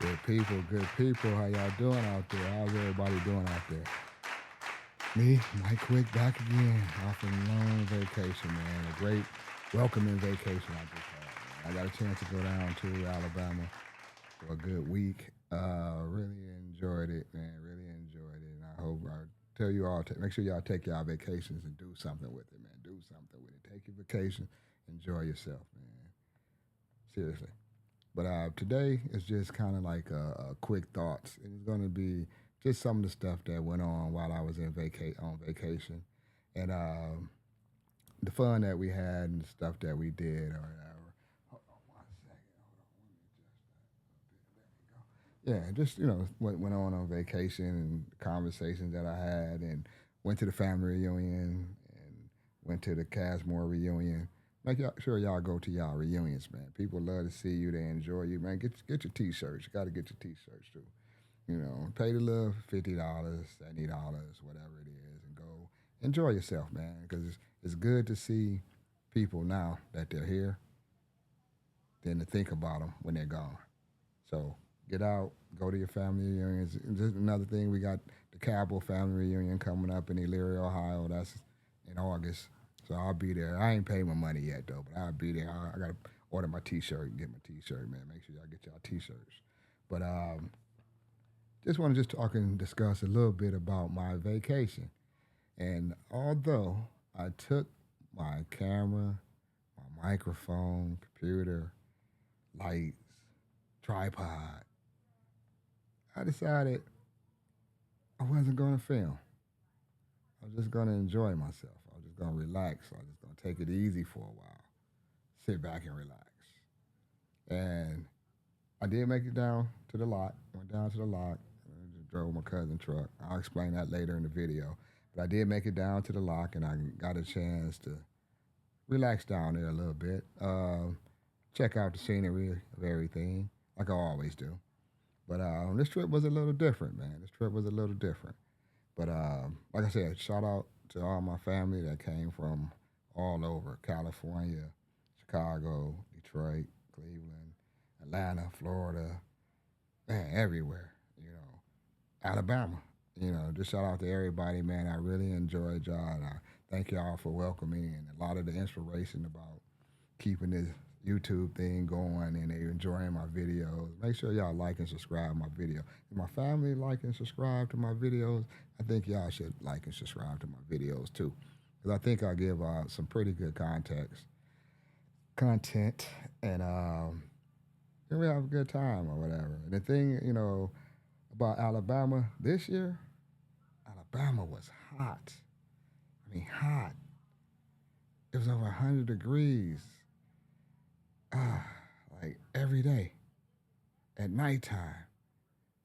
Good people. How y'all doing out there? How's everybody doing out there? Me, Mike Quick, back again off a long vacation, man. A great welcoming vacation I just had. Man. I got a chance to go down to Alabama for a good week. Really enjoyed it, man. Really enjoyed it. And I hope I tell you all, make sure y'all take y'all vacations and do something with it, man. Do something with it. Take your vacation, enjoy yourself, man. Seriously. But today is just kind of like a quick thoughts. It's going to be just some of the stuff that went on while I was on vacation, and the fun that we had and the stuff that we did or whatever. Hold on one second. Hold on. Let me adjust that a little bit. There we go. Yeah, just went on vacation and conversations that I had, and went to the family reunion and went to the Casmore reunion. Make sure y'all go to y'all reunions, man. People love to see you. They enjoy you, man. Get your t-shirts. You got to get your t-shirts too. Pay the little $50, $70, whatever it is, and go enjoy yourself, man. Because it's good to see people now that they're here than to think about them when they're gone. So get out, go to your family reunions. And just another thing, we got the Cabell family reunion coming up in Elyria, Ohio. That's in August. So I'll be there. I ain't paid my money yet though, but I'll be there. I gotta order my T-shirt and get my T-shirt, man. Make sure y'all get y'all T-shirts. But just want to just talk and discuss a little bit about my vacation. And although I took my camera, my microphone, computer, lights, tripod, I decided I wasn't going to film. I was just going to enjoy myself. I was just going to relax. I was just going to take it easy for a while, sit back and relax. And I did make it down to the lot. Went down to the lot. Drove my cousin's truck. I'll explain that later in the video. But I did make it down to the lock, and I got a chance to relax down there a little bit. Check out the scenery of everything, like I always do. But this trip was a little different, man. This trip was a little different. But like I said, shout out to all my family that came from all over California, Chicago, Detroit, Cleveland, Atlanta, Florida, man, everywhere. Alabama. Just shout out to everybody, man. I really enjoyed y'all. And I thank y'all for welcoming and a lot of the inspiration about keeping this YouTube thing going and they enjoying my videos. Make sure y'all like and subscribe my video. If my family like and subscribe to my videos, I think y'all should like and subscribe to my videos too. Because I think I give some pretty good content, and we have a good time or whatever. And the thing, about Alabama this year, Alabama was hot. I mean, hot. It was over 100 degrees, ah, like every day. At nighttime,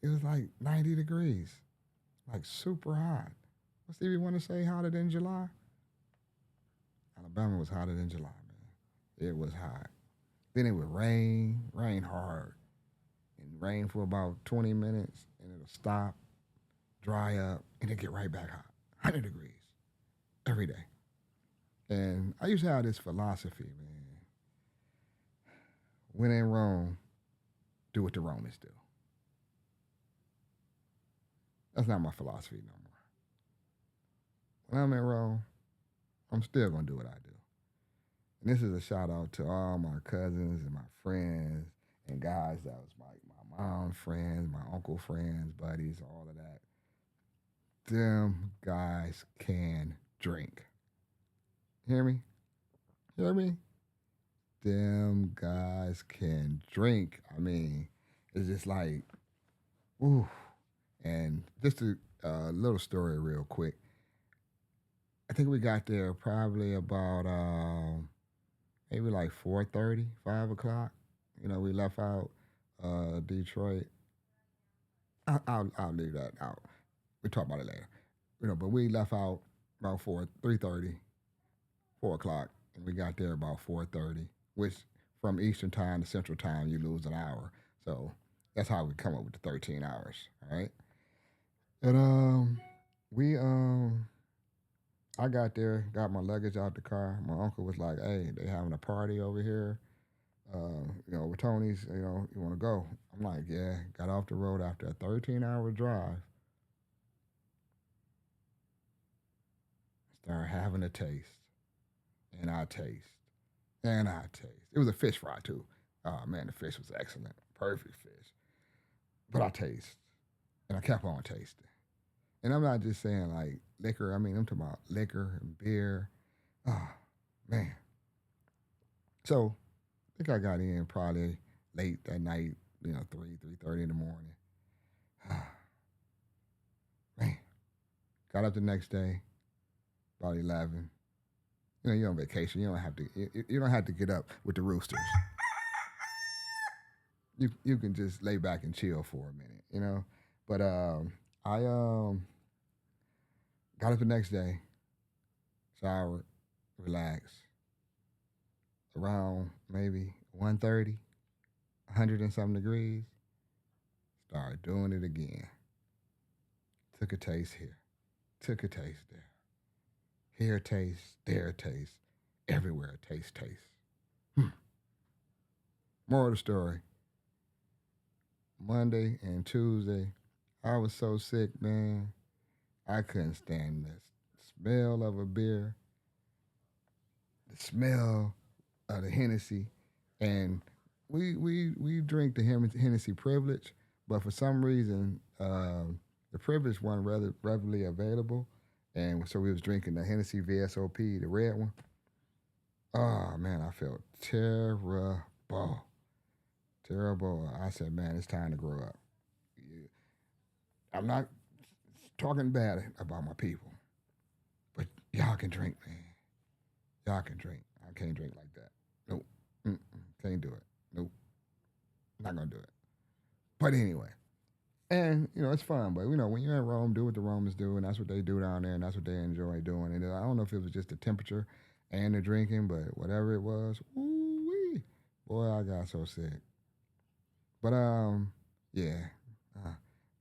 it was like 90 degrees, like super hot. What's Stevie want to say hotter than July? Alabama was hotter than July, man. It was hot. Then it would rain hard, and rain for about 20 minutes, and it'll stop, dry up, and then get right back hot. 100 degrees every day. And I used to have this philosophy, man. When in Rome, do what the Romans do. That's not my philosophy no more. When I'm in Rome, I'm still gonna do what I do. And this is a shout out to all my cousins and my friends and guys that was like my mom friends, my uncle friends, buddies, all of that. Them guys can drink. Hear me? Hear me? Them guys can drink. I mean, it's just like, ooh. And just a little story, real quick. I think we got there probably about maybe like 4:30, 5 o'clock. We left out Detroit. I'll leave that out. We talk about it later. But we left out about 3:30, 4 o'clock, and we got there about 4:30. Which from Eastern time to Central time you lose an hour. So that's how we come up with the 13 hours. All right. And we I got there, got my luggage out the car. My uncle was like, "Hey, they having a party over here. With Tony's. You want to go?" I'm like, yeah, got off the road after a 13-hour drive, started having a taste, and I taste, and I taste. It was a fish fry too. Oh man, the fish was excellent, perfect fish. But I taste, and I kept on tasting. And I'm not just saying like liquor. I mean, I'm talking about liquor and beer. Oh man. So I think I got in probably late that night. 3:30 in the morning. Man, got up the next day about 11. You're on vacation. You don't have to. You don't have to get up with the roosters. You can just lay back and chill for a minute. But I got up the next day, showered, relaxed. Around maybe 1:30, 100 and something degrees. Started doing it again. Took a taste here. Took a taste there. Here taste, there taste, everywhere taste. Hmm. Moral of the story. Monday and Tuesday, I was so sick, man. I couldn't stand the smell of a beer, the smell of the Hennessy, and we drink the Hennessy privilege, but for some reason, the privilege wasn't rather readily available, and so we was drinking the Hennessy VSOP, the red one. Oh man, I felt terrible. I said, man, it's time to grow up. I'm not talking bad about my people, but y'all can drink, man. Y'all can drink. I can't drink like that. Nope. Mm-mm. Can't do it. Nope. Not gonna do it. But anyway, and it's fun. But when you're in Rome, do what the Romans do, and that's what they do down there, and that's what they enjoy doing. And I don't know if it was just the temperature and the drinking, but whatever it was, woo-wee, boy, I got so sick. But yeah. Uh,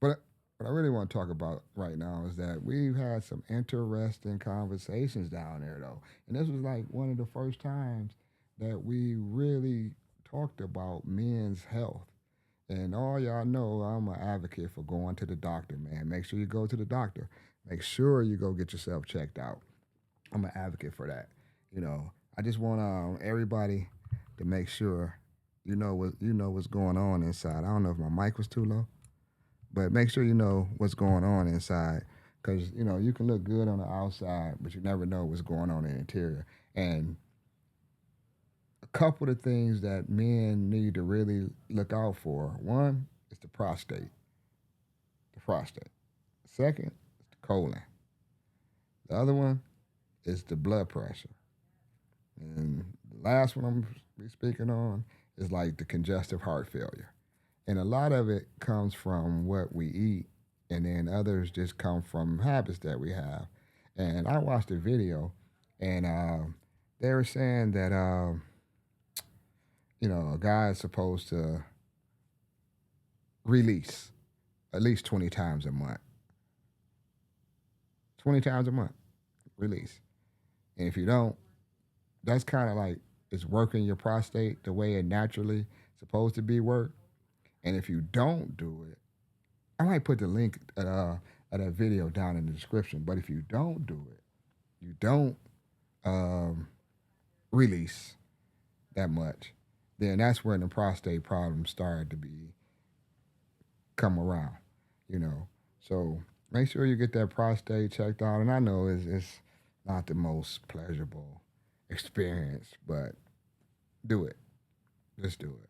but what I really want to talk about right now is that we've had some interesting conversations down there, though, and this was like one of the first times that we really talked about men's health. And all y'all know I'm an advocate for going to the doctor, man. Make sure you go to the doctor. Make sure you go get yourself checked out. I'm an advocate for that. I just want everybody to make sure what's going on inside. I don't know if my mic was too low, but make sure you know what's going on inside, because you can look good on the outside, but you never know what's going on in the interior. And a couple of things that men need to really look out for. One is the prostate. The prostate. Second is the colon. The other one is the blood pressure. And the last one I'm be speaking on is like the congestive heart failure. And a lot of it comes from what we eat, and then others just come from habits that we have. And I watched a video, and they were saying that a guy is supposed to release at least 20 times a month. 20 times a month, release. And if you don't, that's kind of like it's working your prostate the way it naturally supposed to be worked. And if you don't do it, I might put the link at that video down in the description. But if you don't do it, you don't um, release that much, then that's when the prostate problems start to be come around. You know, so make sure you get that prostate checked out. And I know it's not the most pleasurable experience, but do it. Just do it.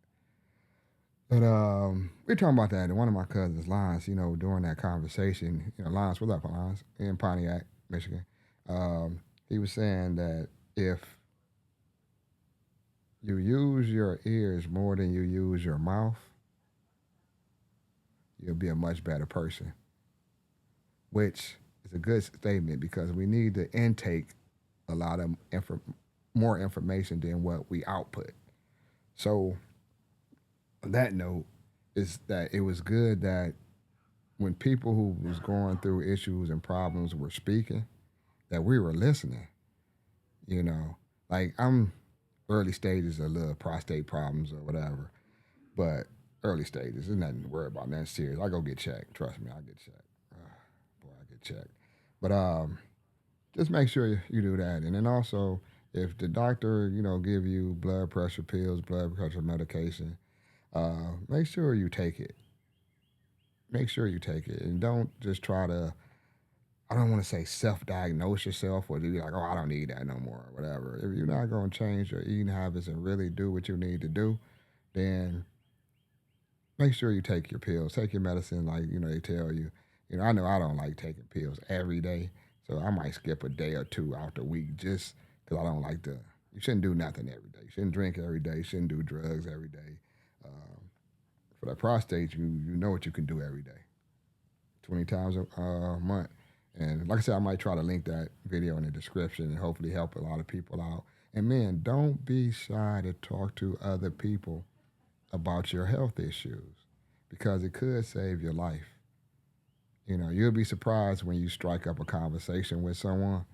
But we are talking about that, and one of my cousins, Lance, during that conversation, Lance, what's up, Lance, in Pontiac, Michigan, he was saying that if you use your ears more than you use your mouth, you'll be a much better person, which is a good statement because we need to intake a lot of more information than what we output. So, on that note, is that it was good that when people who was going through issues and problems were speaking, that we were listening. You know, like I'm early stages of little prostate problems or whatever, but early stages. There's nothing to worry about, nothing serious. I go get checked. Trust me, I get checked. Boy, I get checked. But just make sure you do that. And then also, if the doctor, give you blood pressure pills, blood pressure medication, make sure you take it. Make sure you take it, and don't just try to. I don't want to say self-diagnose yourself or be like, oh, I don't need that no more, or whatever. If you're not going to change your eating habits and really do what you need to do, then make sure you take your pills, take your medicine like they tell you. I know I don't like taking pills every day, so I might skip a day or two out the week just because I don't like to. You shouldn't do nothing every day. You shouldn't drink every day. You shouldn't do drugs every day. For the prostate, you know what you can do every day, 20 times a month. And like I said, I might try to link that video in the description and hopefully help a lot of people out. And man, don't be shy to talk to other people about your health issues because it could save your life. You'll be surprised when you strike up a conversation with someone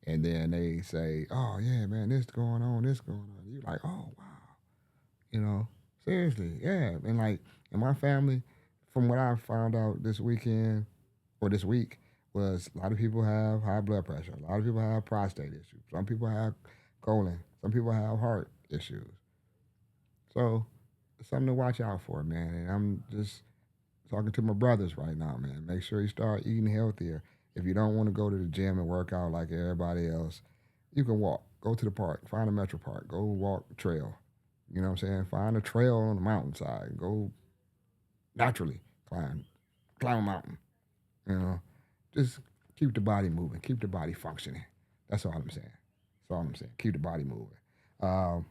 and then they say, "Oh yeah, man, this going on, this going on." You're like, "Oh wow," seriously, yeah. And like in my family, from what I found out this weekend or this week, was a lot of people have high blood pressure, a lot of people have prostate issues, some people have colon, some people have heart issues. So it's something to watch out for, man. And I'm just talking to my brothers right now, man. Make sure you start eating healthier. If you don't want to go to the gym and work out like everybody else, you can walk. Go to the park. Find a metro park. Go walk the trail. You know what I'm saying? Find a trail on the mountainside. Go naturally climb a mountain. You know, just keep the body moving. Keep the body functioning. That's all I'm saying. That's all I'm saying. Keep the body moving.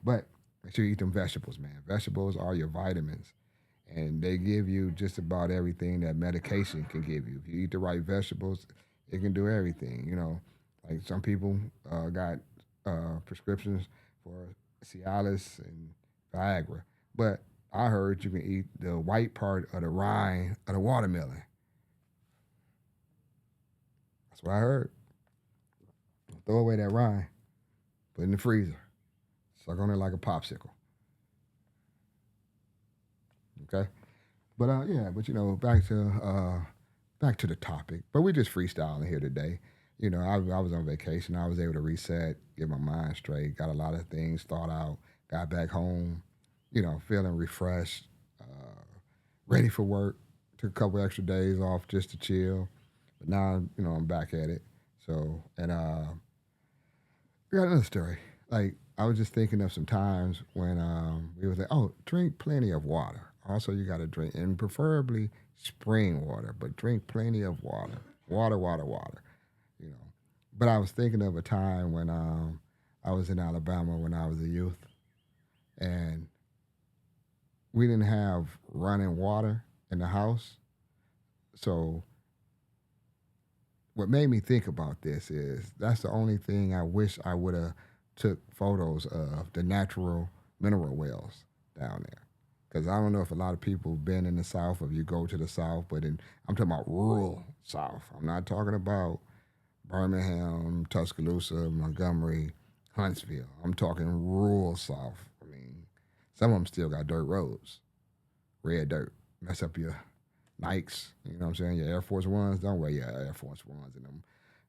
But make sure you eat them vegetables, man. Vegetables are your vitamins and they give you just about everything that medication can give you. If you eat the right vegetables, it can do everything. Like some people got prescriptions for Cialis and Viagra, but I heard you can eat the white part of the rind of the watermelon. That's what I heard. Throw away that rind, put it in the freezer, suck on it like a popsicle. Okay. But yeah, but back to the topic. But we just freestyling here today. I was on vacation. I was able to reset, get my mind straight, got a lot of things thought out. Got back home, feeling refreshed, ready for work. Took a couple extra days off just to chill. But now, I'm back at it. So, and I got another story. Like I was just thinking of some times when we was like, oh, drink plenty of water. Also, you got to drink, and preferably spring water, but drink plenty of water. Water, water, water. You know. But I was thinking of a time when I was in Alabama when I was a youth, and we didn't have running water in the house. So what made me think about this is that's the only thing I wish I would have took photos of the natural mineral wells down there. Because I don't know if a lot of people have been in the South or if you go to the South, I'm talking about rural South. I'm not talking about Birmingham, Tuscaloosa, Montgomery, Huntsville. I'm talking rural South. I mean, some of them still got dirt roads, red dirt. Mess up your Nikes, you know what I'm saying? Your Air Force Ones, don't wear your Air Force Ones in them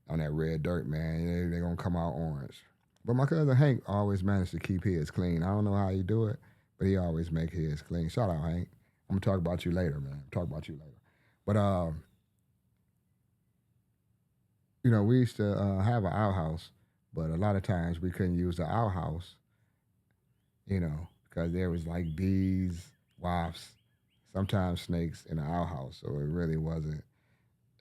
on that red dirt, man. They're going to come out orange. But my cousin Hank always managed to keep his clean. I don't know how he do it, but he always make his clean. Shout out, Hank. I'm going to talk about you later, man. Talk about you later. But, we used to have an outhouse, but a lot of times we couldn't use the outhouse, because there was like bees, wasps, sometimes snakes in the outhouse. So it really wasn't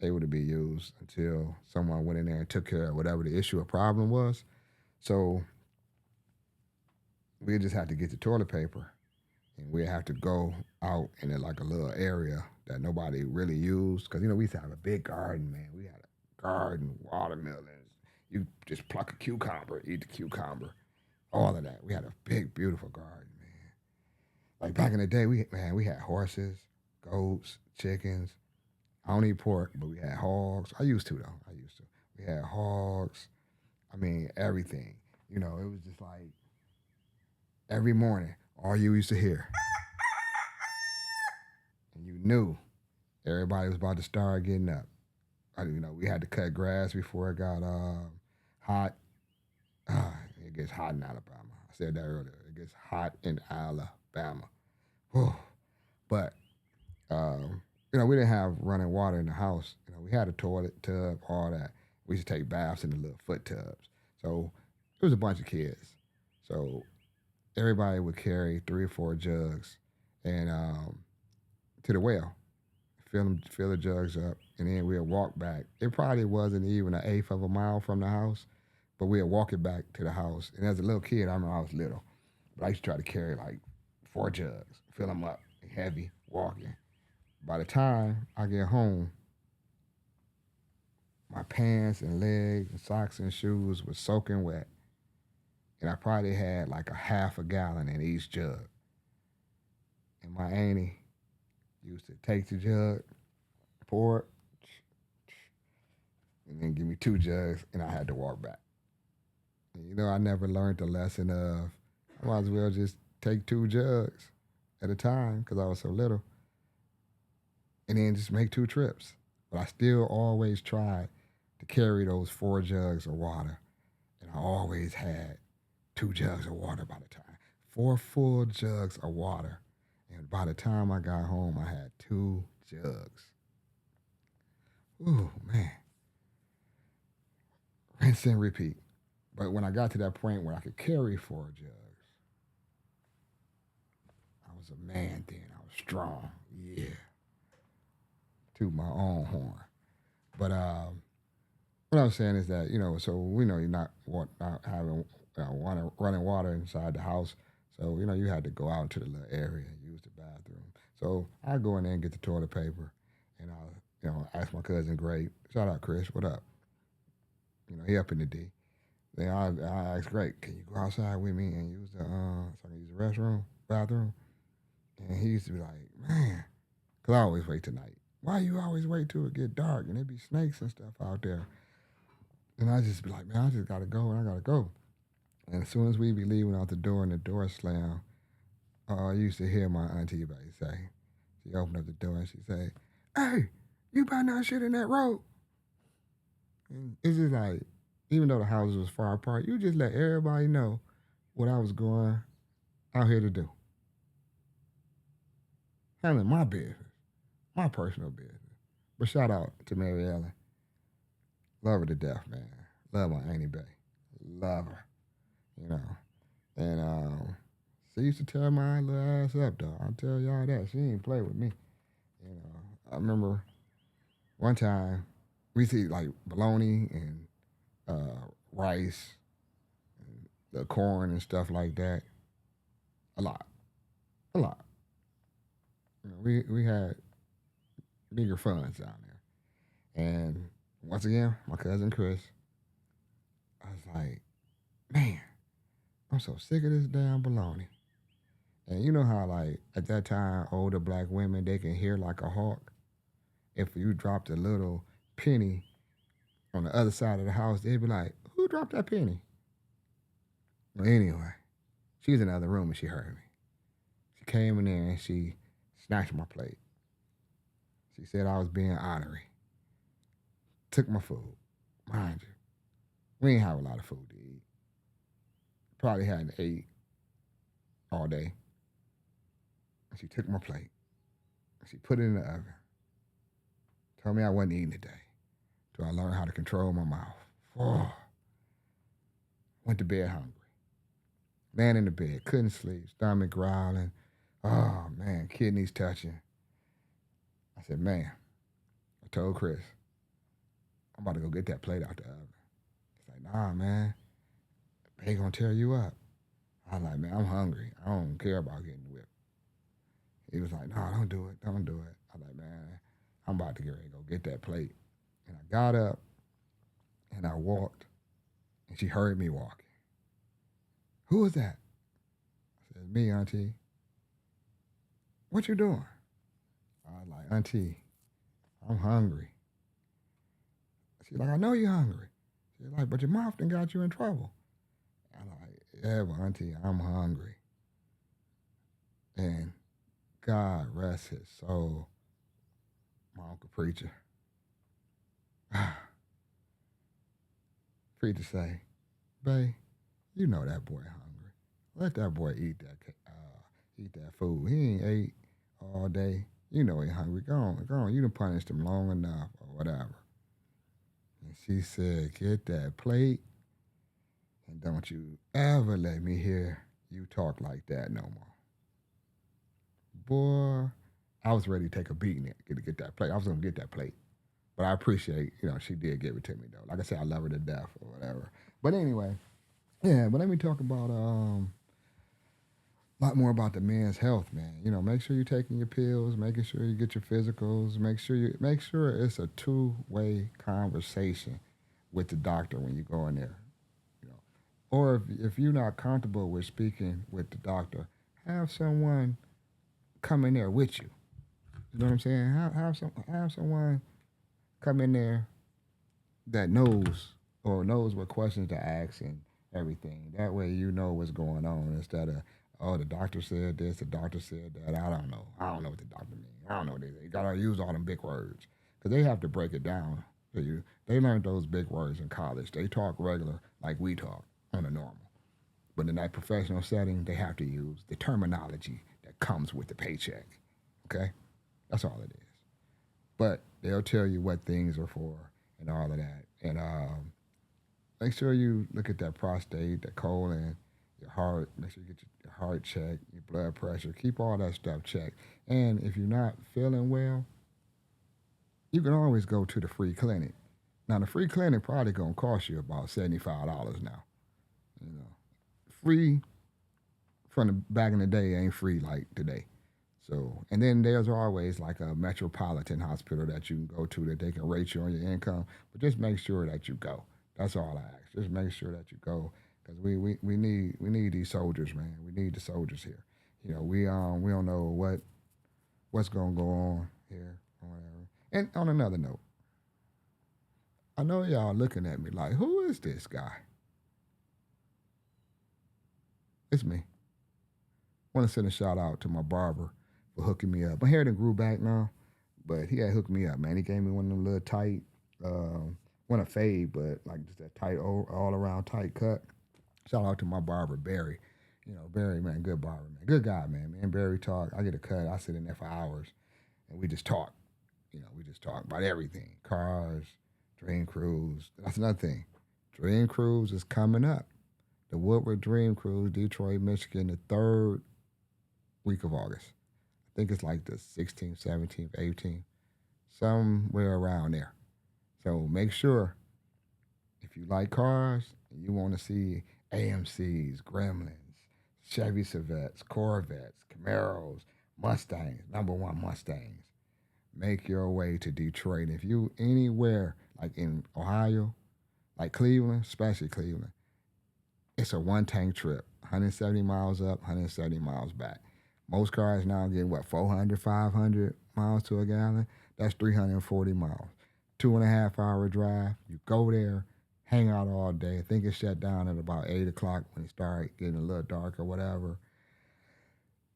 able to be used until someone went in there and took care of whatever the issue or problem was. So we just had to get the toilet paper and we have to go out in like a little area that nobody really used. Because, we used to have a big garden, man. We had a garden, watermelons. You just pluck a cucumber, eat the cucumber, all of that. We had a big, beautiful garden, man. Like back in the day, we had horses, goats, chickens. I don't eat pork, but we had hogs. I used to though. I used to. We had hogs. I mean, everything. It was just like every morning, all you used to hear knew everybody was about to start getting up. We had to cut grass before it got hot. It gets hot in Alabama. I said that earlier. It gets hot in Alabama. Whew. But we didn't have running water in the house. We had a toilet, tub, all that. We used to take baths in the little foot tubs. So it was a bunch of kids. So everybody would carry 3 or 4 jugs and to the well, fill the jugs up, and then we'd walk back. It probably wasn't even an eighth of a mile from the house, but we'd walk it back to the house. And as a little kid, I remember I was little, but I used to try to carry like 4 jugs, fill them up, heavy, walking. By the time I get home, my pants and legs and socks and shoes were soaking wet, and I probably had like a half a gallon in each jug. And my auntie used to take the jug, pour it, and then give me 2 jugs, and I had to walk back. And I never learned the lesson of I might as well just take 2 jugs at a time because I was so little, and then just make 2 trips. But I still always tried to carry those 4 jugs of water, and I always had 2 jugs of water by the time. 4 full jugs of water. And by the time I got home, I had 2 jugs. Ooh, man. Rinse and repeat. But when I got to that point where I could carry 4 jugs, I was a man then. I was strong. Yeah. To my own horn. But what I'm saying is that, so we know you're not having running water inside the house. So, you had to go out to the little area and use the bathroom. So I go in there and get the toilet paper, and ask my cousin Gray. Shout out Chris, what up? He up in the D. Then I asked Gray, can you go outside with me and use the so I can use the restroom, bathroom? And he used to be like, man, cause I always wait tonight. Why you always wait till it get dark and there be snakes and stuff out there? And I just be like, man, I just gotta go and I gotta go. And as soon as we be leaving out the door and the door slam, I used to hear my auntie baby say, she opened up the door and she say, hey, you better not shit in that road. And it's just like, even though the houses was far apart, you just let everybody know what I was going out here to do. Handling my business, my personal business. But shout out to Mary Ellen. Love her to death, man. Love my Auntie Bay. Love her. You know. And she used to tear my little ass up, though. I'll tell y'all that. She ain't play with me. I remember one time we see like bologna and rice, and the corn and stuff like that. A lot. A lot. We had bigger funds down there. And once again, my cousin Chris, I was like, man, I'm so sick of this damn bologna. And you know how, like, at that time, older black women, they can hear like a hawk. If you dropped a little penny on the other side of the house, they'd be like, who dropped that penny? Well, anyway, she was in the other room and she heard me. She came in there and she snatched my plate. She said I was being honorary. Took my food. Mind you, we ain't have a lot of food to eat. Probably hadn't ate all day. She took my plate. She put it in the oven. Told me I wasn't eating today. Till I learned how to control my mouth. Oh. Went to bed hungry. Laying in the bed, couldn't sleep, stomach growling. Oh man, kidneys touching. I said, man, I told Chris, I'm about to go get that plate out the oven. He's like, nah, man, they gonna tear you up. I was like, man, I'm hungry. I don't care about getting whipped. He was like, no, don't do it. Don't do it. I was like, man, I'm about to get ready to go get that plate. And I got up and I walked and she heard me walking. Who was that? I said, me, Auntie. What you doing? I was like, Auntie, I'm hungry. She's like, I know you're hungry. She's like, but your mouth done got you in trouble. I'm like, yeah, but Auntie, I'm hungry. And God rest his soul. my uncle preacher. Preacher say, "Bae, you know that boy hungry. Let that boy eat that food. He ain't ate all day. You know he hungry. Go on, go on. You done punished him long enough or whatever." And she said, "Get that plate and don't you ever let me hear you talk like that no more." Boy, I was ready to take a beating to get that plate. I was gonna get that plate. But I appreciate, she did give it to me though. Like I said, I love her to death or whatever. But anyway, yeah, but let me talk about a lot more about the men's health, man. Make sure you're taking your pills, making sure you get your physicals, make sure it's a two-way conversation with the doctor when you go in there. You know. Or if you're not comfortable with speaking with the doctor, have someone come in there with you. You know what I'm saying? Have someone come in there that knows what questions to ask and everything. That way you know what's going on instead of, oh, the doctor said this, the doctor said that. I don't know. I don't know what the doctor means. I don't know what they say. You gotta use all them big words because they have to break it down to you. They learned those big words in college. They talk regular like we talk on a normal. But in that professional setting, they have to use the terminology that comes with the paycheck. Okay, that's all it is. But they'll tell you what things are for and all of that. And make sure you look at that prostate, the colon, your heart. Make sure you get your heart checked, your blood pressure. Keep all that stuff checked. And if you're not feeling well, you can always go to the free clinic. Now, the free clinic probably gonna cost you about $75 now. You know, free from the back in the day ain't free like today. So, and then there's always like a metropolitan hospital that you can go to that they can rate you on your income. But just make sure that you go. That's all I ask. Just make sure that you go because we need these soldiers, man. We need the soldiers here. We don't know what's gonna go on here or whatever. And on another note, I know y'all looking at me like, who is this guy? It's me. Want to send a shout out to my barber for hooking me up. My hair done grew back now, but he had hooked me up, man. He gave me one of them little tight, want a fade, but like just that tight, all around tight cut. Shout out to my barber, Barry. Barry, man, good barber, man. Good guy, man. Me and Barry talk. I get a cut. I sit in there for hours, and we just talk. We just talk about everything. Cars, Dream Cruise. That's another thing. Dream Cruise is coming up. The Woodward Dream Cruise, Detroit, Michigan, the third week of August. I think it's like the 16th, 17th, 18th, somewhere around there. So make sure if you like cars and you want to see AMCs, Gremlins, Chevy Cervettes, Corvettes, Camaros, Mustangs, number one Mustangs, make your way to Detroit. If you anywhere like in Ohio, like Cleveland, especially Cleveland, it's a one tank trip, 170 miles up, 170 miles back. Most cars now get what, 400, 500 miles to a gallon? That's 340 miles. 2.5 hour drive. You go there, hang out all day. I think it shut down at about 8 o'clock when it started getting a little dark or whatever.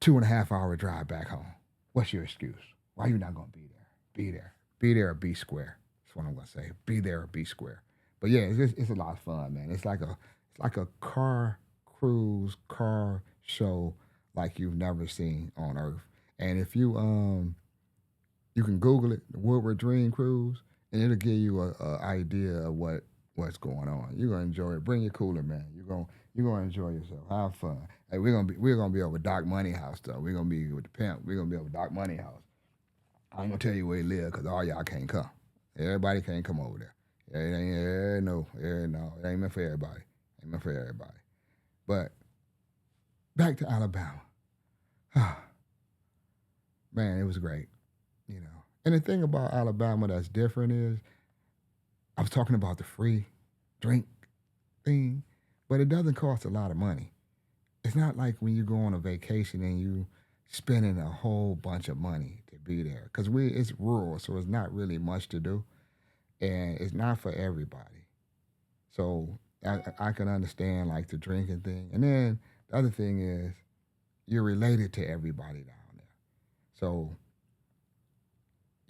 2.5 hour drive back home. What's your excuse? Why you not gonna be there? Be there. Be there or be square. That's what I'm gonna say. Be there or be square. But yeah, it's a lot of fun, man. It's like a car cruise, car show like you've never seen on Earth. And if you can Google it, the Woodward Dream Cruise, and it'll give you a idea of what's going on. You're gonna enjoy it. Bring your cooler, man. You're gonna enjoy yourself. Have fun. Hey, we're gonna be over Doc Money House though. We're gonna be with the pimp. We're gonna be over Doc Money House. I ain't gonna tell you where he live because all y'all can't come. Everybody can't come over there. It ain't no, no. It ain't meant for everybody. Ain't meant for everybody. But back to Alabama. Man, it was great. You know. And the thing about Alabama that's different is I was talking about the free drink thing, but it doesn't cost a lot of money. It's not like when you go on a vacation and you spending a whole bunch of money to be there because it's rural, so it's not really much to do, and it's not for everybody. So I can understand like the drinking thing, and then the other thing is you're related to everybody down there, so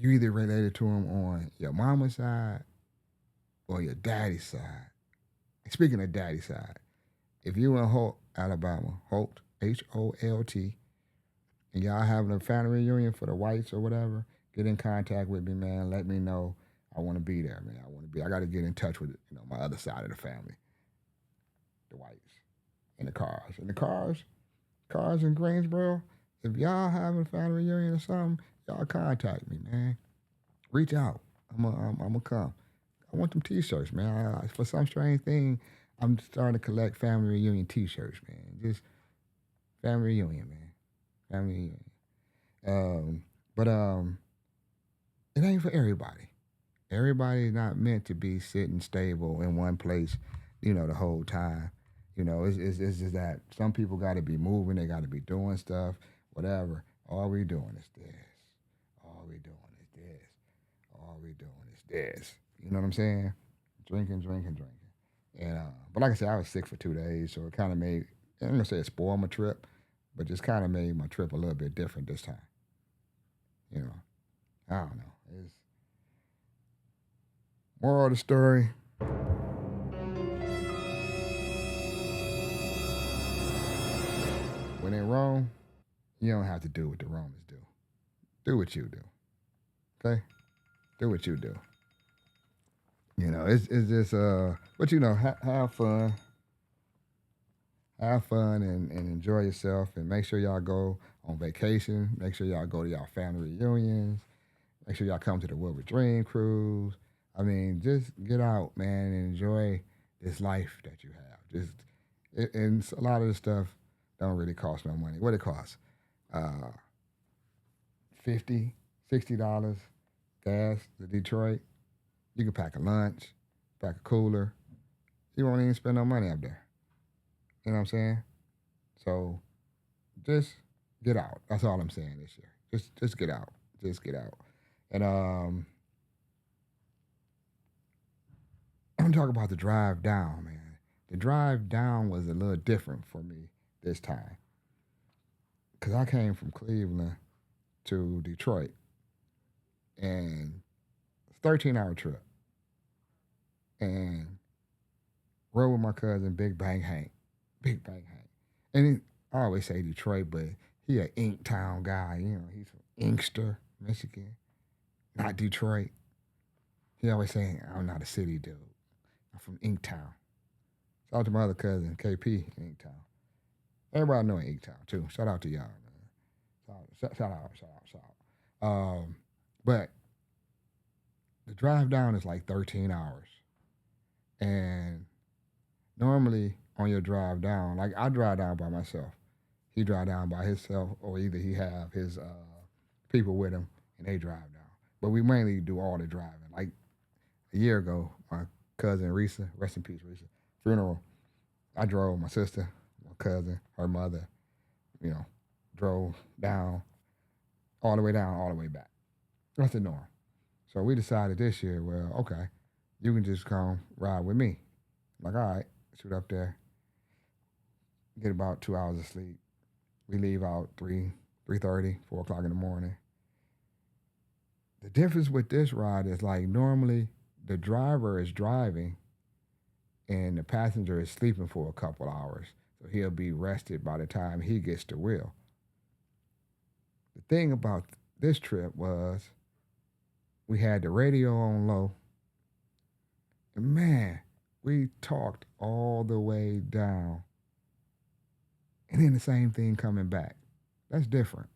you either related to them on your mama's side or your daddy's side. Speaking of daddy's side, if you in Holt, Alabama, Holt, Holt, and y'all having a family reunion for the whites or whatever, get in contact with me, man. Let me know. I want to be there, man. I want to be. I got to get in touch with my other side of the family, the whites, and the cars in Greensboro. If y'all having a family reunion or something, y'all contact me, man. Reach out. I'm gonna come. I want them T-shirts, man. For some strange thing, I'm starting to collect family reunion T-shirts, man. Just family reunion, man. Family reunion. But it ain't for everybody. Everybody's not meant to be sitting stable in one place, the whole time. It's just that some people got to be moving. They got to be doing stuff, whatever. All we doing is this. All we doing is this. All we doing is this. You know what I'm saying? Drinking, drinking, drinking. And but like I said, I was sick for 2 days, so it kind of made. I'm gonna say it spoiled my trip, but just kind of made my trip a little bit different this time. You know, I don't know. It's moral of the story. When in Rome, you don't have to do what the Romans do. Do what you do. Okay? Do what you do. It's just but have fun and enjoy yourself and make sure y'all go on vacation. Make sure y'all go to y'all family reunions. Make sure y'all come to the Wilbur Dream Cruise. I mean, just get out, man, and enjoy this life that you have. And a lot of this stuff don't really cost no money. What it costs? 50, $60 gas to Detroit. You can pack a lunch, pack a cooler. You won't even spend no money up there. You know what I'm saying? So just get out. That's all I'm saying this year. Just get out. Just get out. And I'm talking about the drive down, man. The drive down was a little different for me this time. Cause I came from Cleveland to Detroit and it's a 13-hour trip. And rode with my cousin Big Bang Hank. Big Bang Hank. And I always say Detroit, but he a Inktown guy. He's from Inkster, Michigan, not Detroit. He always saying, I'm not a city dude. I'm from Inktown. Shout out to my other cousin, KP, in Inktown. Everybody know Inktown, too. Shout out to y'all, man. Shout out. But the drive down is like 13 hours. And normally on your drive down, like I drive down by myself. He drive down by himself, or either he have his people with him and they drive down. But we mainly do all the driving. Like a year ago, my cousin Risa, rest in peace, Risa, funeral. I drove my sister, my cousin, her mother, you know, drove down, all the way down, all the way back. That's the norm. So we decided this year, well, okay, you can just come ride with me. Like, all right, shoot up there, get about 2 hours of sleep. We leave out 3:30, 4 o'clock in the morning. The difference with this ride is like normally the driver is driving and the passenger is sleeping for a couple hours. So he'll be rested by the time he gets the wheel. The thing about this trip was we had the radio on low. And man, we talked all the way down. And then the same thing coming back. That's different.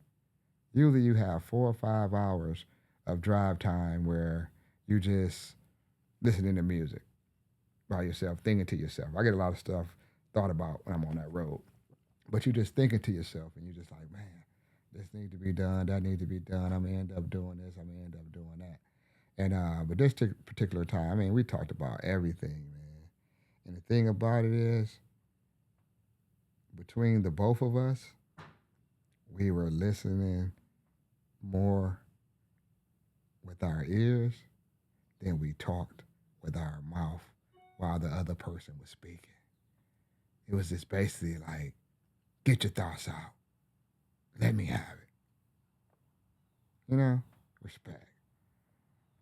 Usually you have 4 or 5 hours of drive time where you just listening to music by yourself, thinking to yourself. I get a lot of stuff thought about when I'm on that road. But you just thinking to yourself and you're just like, man, this needs to be done, that needs to be done. I'm gonna end up doing this, I'm gonna end up doing that. And but this particular time, I mean, we talked about everything, man. And the thing about it is, between the both of us, we were listening more with our ears than we talked with our mouth while the other person was speaking. It was just basically like, get your thoughts out. Let me have it. Respect.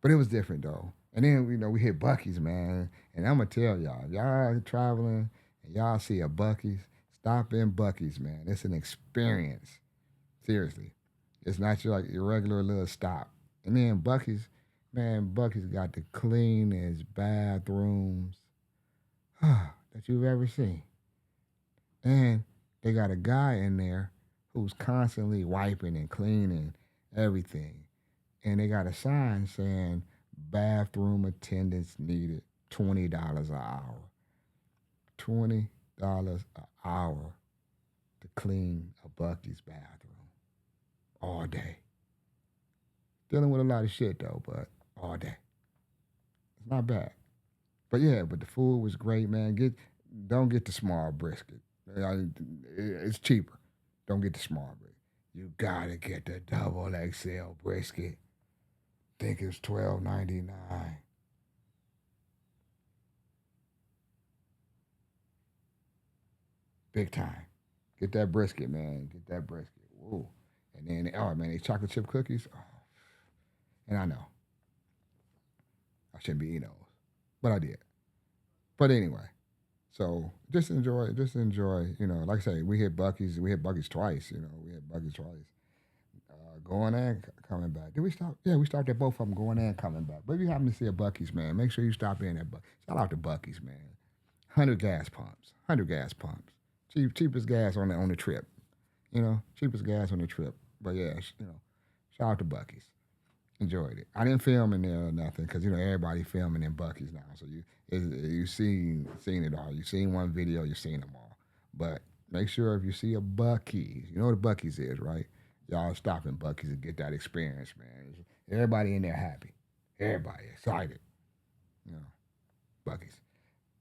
But it was different though. And then we hit Bucky's, man. And I'm gonna tell y'all, if y'all traveling and y'all see a Bucky's, stop in Bucky's, man. It's an experience. Seriously, it's not like your regular little stop. And then Bucky's, man, Bucky's got the cleanest bathrooms that you've ever seen. And they got a guy in there who's constantly wiping and cleaning everything. And they got a sign saying bathroom attendants needed $20 an hour. $20 an hour to clean a Bucky's bathroom all day. Dealing with a lot of shit though, but all day. It's not bad. But yeah, but the food was great, man. Don't get the small brisket. It's cheaper. Don't get the small brisket. You gotta get the double XL brisket. Think it's $12.99. Big time. Get that brisket, man. Get that brisket. Whoa. And then oh man, these chocolate chip cookies. Oh, and I know I shouldn't be eating those, but I did. But anyway, so just enjoy. Like I say, we hit Bucky's twice. We hit Bucky's twice. Going and coming back. Did we stop? Yeah, we stopped at both of them going and coming back. But if you happen to see a Bucky's, man, make sure you stop in at Bucky's. Shout out to Bucky's, man. 100 gas pumps. 100 gas pumps. Cheapest gas on the trip. Cheapest gas on the trip. But yeah, shout out to Bucky's. Enjoyed it. I didn't film in there or nothing because everybody filming in Bucky's now. So you seen it all. You seen one video, you seen them all. But make sure if you see a Bucky's, you know what a Bucky's is, right? Y'all stop in Bucky's and get that experience, man. Everybody in there happy. Everybody excited. You know, Bucky's.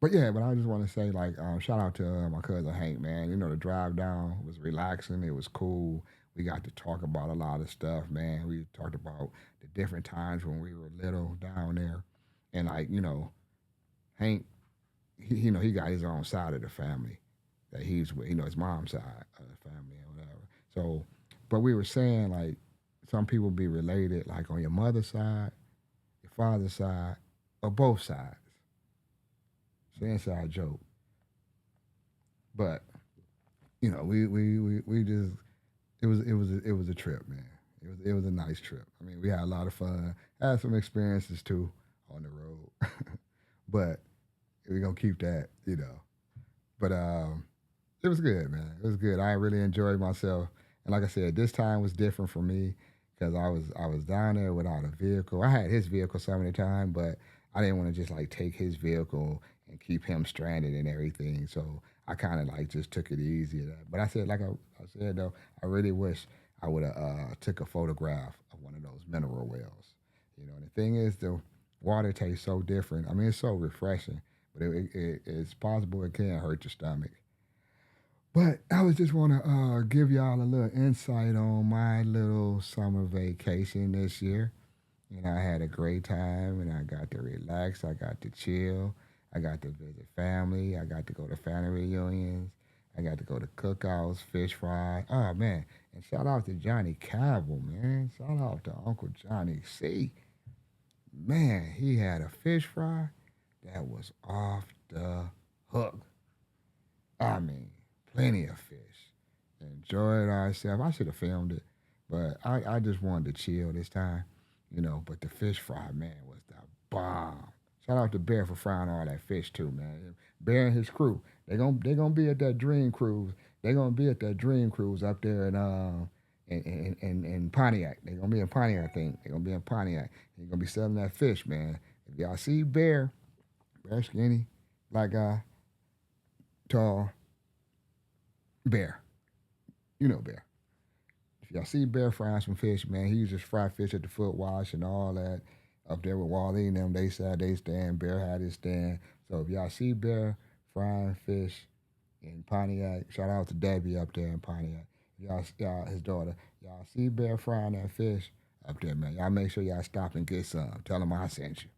But yeah, but I just want to say, like, shout out to my cousin Hank, man. The drive down was relaxing. It was cool. We got to talk about a lot of stuff, man. We talked about the different times when we were little down there, and like, Hank, he got his own side of the family that he's with, his mom's side of the family or whatever. So, but we were saying like some people be related, like on your mother's side, your father's side, or both sides. It's an inside joke, but we just it was a trip, man. It was a nice trip. I mean, we had a lot of fun. Had some experiences too on the road, but we're gonna keep that. But it was good, man. It was good. I really enjoyed myself, and like I said, this time was different for me because I was down there without a vehicle. I had his vehicle some of the time, but I didn't want to just like take his vehicle and keep him stranded and everything. So I kind of like just took it easy. But I said, like I said though, I really wish I would have took a photograph of one of those mineral wells. And the thing is, the water tastes so different. I mean, it's so refreshing, but it's possible it can hurt your stomach. But I was just want to give y'all a little insight on my little summer vacation this year. I had a great time and I got to relax. I got to chill. I got to visit family. I got to go to family reunions. I got to go to cookouts, fish fry. Oh, man. And shout out to Johnny Cabell, man. Shout out to Uncle Johnny C. Man, he had a fish fry that was off the hook. I mean, plenty of fish. Enjoyed ourselves. I should have filmed it, but I just wanted to chill this time. But the fish fry, man, was the bomb. Shout out to Bear for frying all that fish too, man. Bear and his crew, they gonna be at that Dream Cruise. They gonna be at that Dream Cruise up there in Pontiac. They gonna be in Pontiac, I think. They gonna be in Pontiac. They gonna be selling that fish, man. If y'all see Bear skinny, black guy, tall, Bear, Bear. If y'all see Bear frying some fish, man, he uses fried fish at the foot wash and all that. Up there with Wally and them, they said they stand. Bear had his stand. So if y'all see Bear frying fish in Pontiac, shout out to Debbie up there in Pontiac. Y'all his daughter, y'all see Bear frying that fish up there, man. Y'all make sure y'all stop and get some. Tell him I sent you.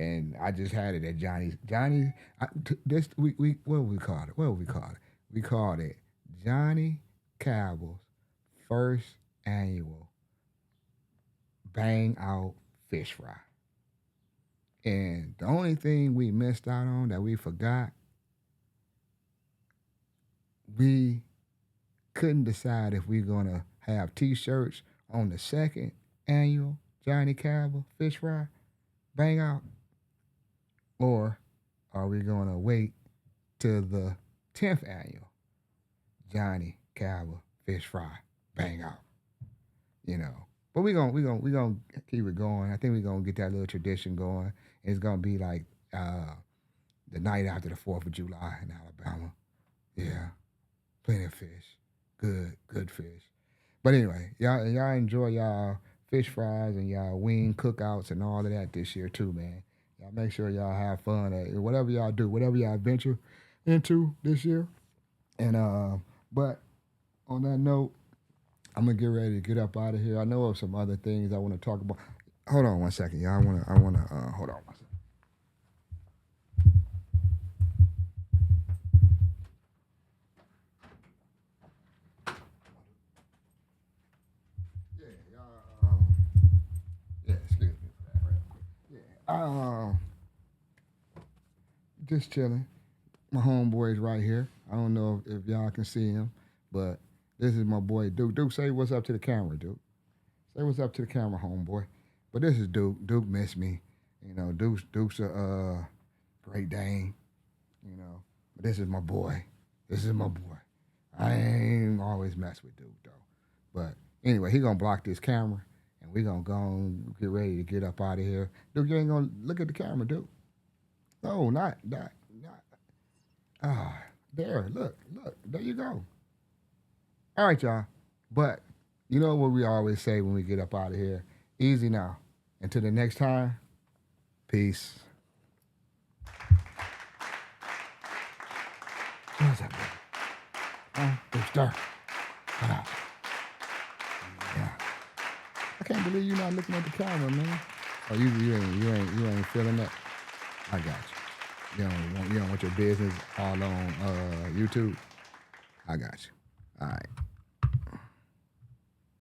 And I just had it at Johnny's. This we what we called it? What we called it? We called it Johnny Cabell's first annual Bang Out Fish Fry. And the only thing we missed out on that we forgot, we couldn't decide if we're gonna have T-shirts on the second annual Johnny Campbell Fish Fry Bang Out, or are we gonna wait till the 10th annual Johnny Campbell Fish Fry Bang Out? You know. But we gonna keep it going. I think we're gonna get that little tradition going. It's gonna be like the night after the 4th of July in Alabama. Yeah, plenty of fish, good fish. But anyway, y'all enjoy y'all fish fries and y'all wing cookouts and all of that this year too, man. Y'all make sure y'all have fun at whatever y'all do, whatever y'all venture into this year. And but on that note, I'm gonna get ready to get up out of here. I know of some other things I want to talk about. Hold on one second, y'all. I wanna hold on one second. Yeah, y'all. Yeah, excuse me for that, real quick. Yeah, just chilling. My homeboy's right here. I don't know if y'all can see him, but this is my boy Duke. Duke, say what's up to the camera, Duke. Say what's up to the camera, homeboy. But this is Duke. Duke missed me. You know, Duke's a Great Dane. You know, but this is my boy. This is my boy. I ain't always mess with Duke though. But anyway, he gonna block this camera, and we gonna go and get ready to get up out of here. Duke, you ain't gonna look at the camera, Duke. No, not. Ah, there. Look. There you go. All right, y'all. But you know what we always say when we get up out of here? Easy now. Until the next time, peace. What's up, baby? Big star. What up? Yeah. I can't believe you're not looking at the camera, man. Oh, you ain't feeling that. I got you. You don't want your business all on YouTube. I got you. All right.